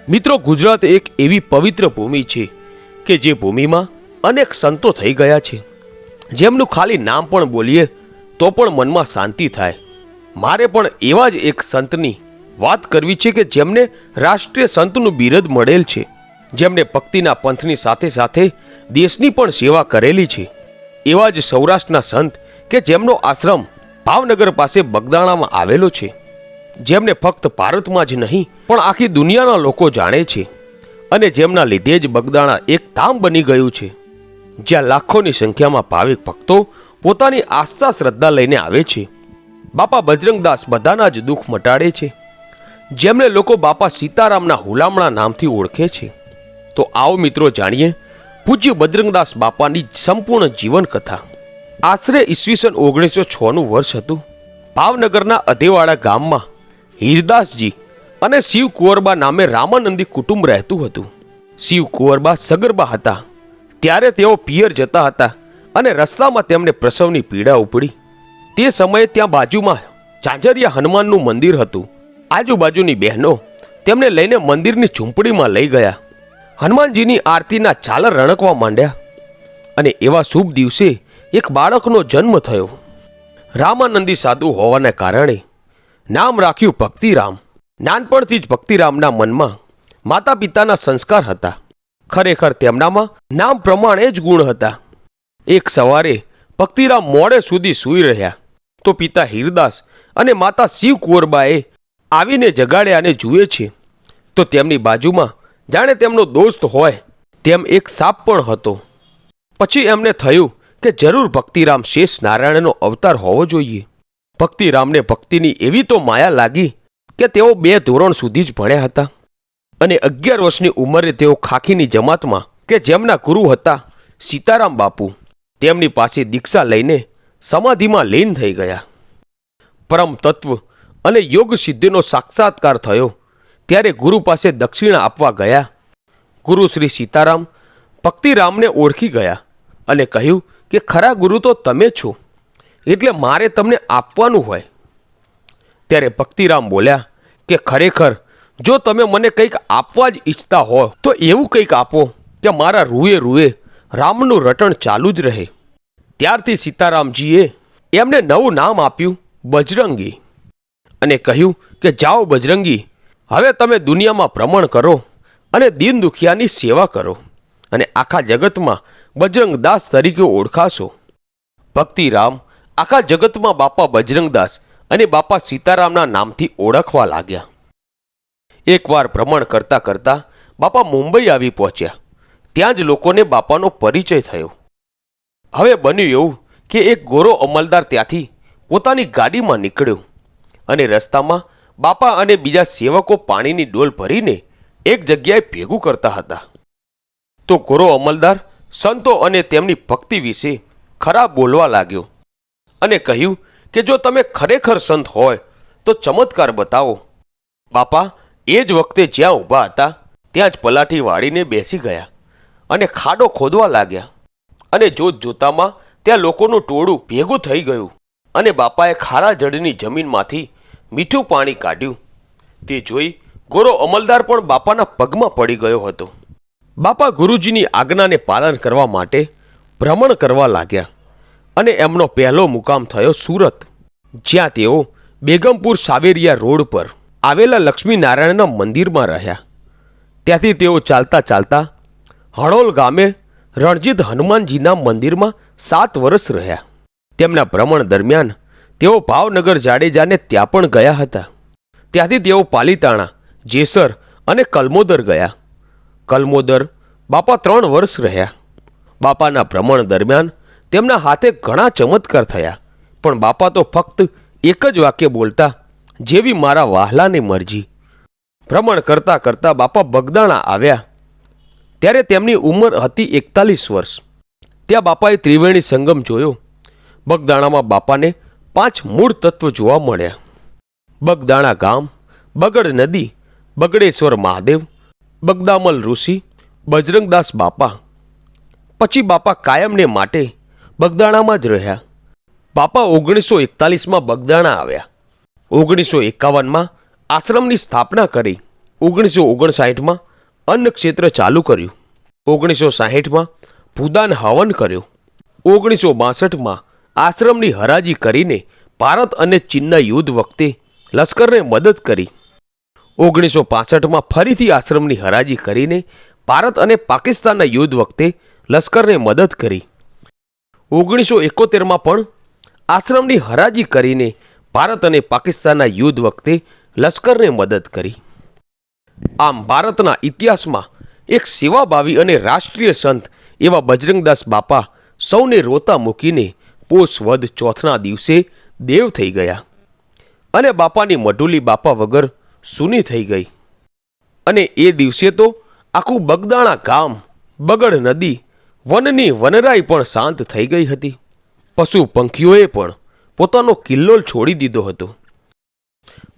મિત્રો, ગુજરાત એક એવી પવિત્ર ભૂમિ છે કે જે ભૂમિમાં અનેક સંતો થઈ ગયા છે, જેમનું ખાલી નામ પણ બોલીએ તો પણ મનમાં શાંતિ થાય. મારે પણ એવા જ એક સંતની વાત કરવી છે કે જેમને રાષ્ટ્રીય સંતનું બિરુદ મળેલ છે, જેમને ભક્તિના પંથની સાથે સાથે દેશની પણ સેવા કરેલી છે. એવા જ સૌરાષ્ટ્રના સંત કે જેમનો આશ્રમ ભાવનગર પાસે બગદાણામાં આવેલો છે, જેમને ફક્ત ભારતમાં જ નહીં પણ આખી દુનિયાના લોકો જાણે છે, અને જેમના લીધે જ બગદાણા એક ધામ બની ગયું છે, જ્યાં લાખોની સંખ્યામાં ભાવિક ભક્તો પોતાની આસ્થા શ્રદ્ધા લઈને આવે છે. બાપા બજરંગદાસ બધાના જ દુઃખ મટાડે છે, જેમને લોકો બાપા સીતારામના હુલામણા નામથી ઓળખે છે. તો આવો મિત્રો જાણીએ પૂજ્ય બજરંગદાસ બાપાની સંપૂર્ણ જીવન કથા. આશરે ઈસવીસન 1906નું વર્ષ હતું. ભાવનગરના અધેવાડા ગામમાં હીરદાસજી અને શિવ કુંવરબા નામે રામાનંદી કુટુંબ રહેતું હતું. શિવ કુંવરબા સગર્ભા હતા ત્યારે તેઓ પિયર જતા હતા અને રસ્તામાં તેમને પ્રસવની પીડા ઉપડી. તે સમયે ત્યાં બાજુમાં ઝાંઝરિયા હનુમાનનું મંદિર હતું. આજુબાજુની બહેનો તેમને લઈને મંદિરની ઝૂંપડીમાં લઈ ગયા. હનુમાનજીની આરતીના ઝાલર રણકવા માંડ્યા અને એવા શુભ દિવસે એક બાળકનો જન્મ થયો. રામાનંદી સાધુ હોવાને કારણે નામ રાખ્યું ભક્તિરામ. નાનપણથી જ ભક્તિરામના મનમાં માતા પિતાના સંસ્કાર હતા. ખરેખર તેમનામાં નામ પ્રમાણે જ ગુણ હતા. એક સવારે ભક્તિરામ મોડે સુધી સૂઈ રહ્યા તો પિતા હીરદાસ અને માતા શિવ કુંવરબાએ આવીને જગાડ્યા અને જુએ છે તો તેમની બાજુમાં જાણે તેમનો દોસ્ત હોય તેમ એક સાપ પણ હતો. પછી એમને થયું કે જરૂર ભક્તિરામ શેષ નારાયણનો અવતાર હોવો જોઈએ. ભક્તિરામને ભક્તિની એવી તો માયા લાગી કે તેઓ 2 ધોરણ સુધી જ ભણ્યા હતા અને 11 વર્ષની ઉંમરે તેઓ ખાખીની જમાતમાં કે જેમના ગુરુ હતા સીતારામ બાપુ, તેમની પાસે દીક્ષા લઈને સમાધિમાં લીન થઈ ગયા. પરમ તત્વ અને યોગ સિદ્ધિનો સાક્ષાત્કાર થયો ત્યારે ગુરુ પાસે દક્ષિણા આપવા ગયા. ગુરુ શ્રી સીતારામ ભક્તિરામને ઓળખી ગયા અને કહ્યું કે ખરા ગુરુ તો તમે છો, એટલે મારે તમને આપવાનું હોય. ત્યારે ભક્તિરામ બોલ્યા કે ખરેખર જો તમે મને કંઈક આપવા જ ઈચ્છતા હો તો એવું કંઈક આપો કે મારા રૂએ રૂએ રામનું રટણ ચાલુ જ રહે. ત્યારથી સીતારામજીએ એમને નવું નામ આપ્યું બજરંગી અને કહ્યું કે જાઓ બજરંગી, હવે તમે દુનિયામાં ભ્રમણ કરો અને દીન દુખિયાની સેવા કરો અને આખા જગતમાં બજરંગદાસ તરીકે ઓળખાશો. ભક્તિરામ આખા જગતમાં બાપા બજરંગદાસ અને બાપા સીતારામના નામથી ઓળખવા લાગ્યા. એકવાર ભ્રમણ કરતા કરતા બાપા મુંબઈ આવી પહોંચ્યા. ત્યાં જ લોકોને બાપાનો પરિચય થયો. હવે બન્યું એવું કે એક ગોરો અમલદાર ત્યાંથી પોતાની ગાડીમાં નીકળ્યો અને રસ્તામાં બાપા અને બીજા સેવકો પાણીની ડોલ ભરીને એક જગ્યાએ ભેગું કરતા હતા. તો ગોરો અમલદાર સંતો અને તેમની ભક્તિ વિશે ખરાબ બોલવા લાગ્યો અને કહ્યું કે જો તમે ખરેખર સંત હોય તો ચમત્કાર બતાવો. બાપા એ જ વખતે જ્યાં ઊભા હતા ત્યાં જ પલાઠી વાળીને બેસી ગયા અને ખાડો ખોદવા લાગ્યા અને જોત જોતામાં ત્યાં લોકોનું ટોળું ભેગું થઈ ગયું અને બાપાએ ખારા જળની જમીનમાંથી મીઠું પાણી કાઢ્યું. તે જોઈ ગોરો અમલદાર પણ બાપાના પગમાં પડી ગયો હતો. બાપા ગુરુજીની આજ્ઞાને પાલન કરવા માટે ભ્રમણ કરવા લાગ્યા અને એમનો પહેલો મુકામ થયો સુરત, જ્યાં તેઓ બેગમપુર સાવેરિયા રોડ પર આવેલા લક્ષ્મીનારાયણના મંદિરમાં રહ્યા. ત્યાંથી તેઓ ચાલતા ચાલતા હણોલ ગામે રણજીત હનુમાનજીના મંદિરમાં 7 વર્ષ રહ્યા. તેમના ભ્રમણ દરમિયાન તેઓ ભાવનગર જાડેજાને ત્યાં પણ ગયા હતા. ત્યાંથી તેઓ પાલીતાણા, જેસર અને કલમોદર ગયા. કલમોદર બાપા 3 વર્ષ રહ્યા. બાપાના ભ્રમણ દરમિયાન તેમના હાથે ઘણા ચમત્કાર થયા, પણ બાપા તો ફક્ત એક જ વાક્ય બોલતા, જેવી મારા વહાલાની મરજી. ભ્રમણ કરતા કરતા બાપા બગદાણા આવ્યા ત્યારે તેમની ઉંમર હતી 41 વર્ષ. ત્યાં બાપાએ ત્રિવેણી સંગમ જોયો. બગદાણામાં બાપાને 5 મૂળ તત્વ જોવા મળ્યા: બગદાણા ગામ, બગડ નદી, બગડેશ્વર મહાદેવ, બગદામલ ઋષિ, બજરંગદાસ બાપા. પછી બાપા કાયમને માટે બગદાણામાં જ રહ્યા. બાપા 1941માં બગદાણા આવ્યા. 1951માં આશ્રમની સ્થાપના કરી 1959માં અન્ન ક્ષેત્ર ચાલુ કર્યું. 1960માં ભૂદાન હવન કર્યો. 1962માં આશ્રમની હરાજી કરીને ભારત અને ચીનના યુદ્ધ વખતે લશ્કરને મદદ કરી. 1965માં ફરીથી આશ્રમની હરાજી કરીને ભારત અને પાકિસ્તાનના યુદ્ધ વખતે લશ્કરને મદદ કરી. 1971માં પણ આશ્રમની હરાજી કરીને ભારત અને પાકિસ્તાનના યુદ્ધ વખતે લશ્કરને મદદ કરી. આમ ભારતના ઇતિહાસમાં એક સેવાભાવી અને રાષ્ટ્રીય સંત એવા બજરંગદાસ બાપા સૌને રોતા મૂકીને પોષ વદ ચોથના દિવસે દેવ થઈ ગયા અને બાપાની મઢુલી બાપા વગર સૂની થઈ ગઈ. અને એ દિવસે તો આખું બગદાણા ગામ, બગડ નદી, વનની વનરાઈ પણ શાંત થઈ ગઈ હતી. પશુ પંખીઓએ પણ પોતાનો કિલ્લોલ છોડી દીધો હતો.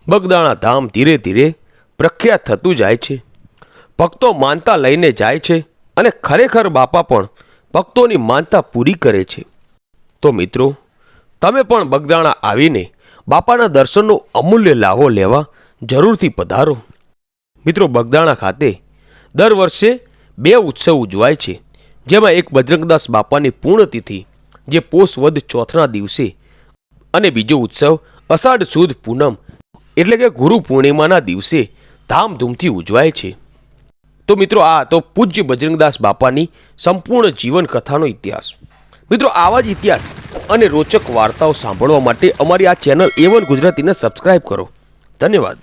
બગદાણા ધામ ધીરે ધીરે પ્રખ્યાત થતું જાય છે. ભક્તો માનતા લઈને જાય છે અને ખરેખર બાપા પણ ભક્તોની માનતા પૂરી કરે છે. તો મિત્રો, તમે પણ બગદાણા આવીને બાપાના દર્શનનો અમૂલ્ય લાભો લેવા જરૂરથી પધારો. મિત્રો, બગદાણા ખાતે દર વર્ષે 2 ઉત્સવ ઉજવાય છે, જેમાં એક બજરંગદાસ બાપાની પૂર્ણતિથિ જે પોષ વદ ચોથના દિવસે અને બીજો ઉત્સવ અષાઢ સુદ પૂનમ એટલે કે ગુરુ પૂર્ણિમાના દિવસે ધામધૂમથી ઉજવાય છે. તો મિત્રો, આ તો પૂજ્ય બજરંગદાસ બાપાની સંપૂર્ણ જીવન કથાનો ઇતિહાસ. મિત્રો, આવા જ ઇતિહાસ અને રોચક વાર્તાઓ સાંભળવા માટે અમારી આ ચેનલ A1 ગુજરાતીને સબસ્ક્રાઇબ કરો. ધન્યવાદ.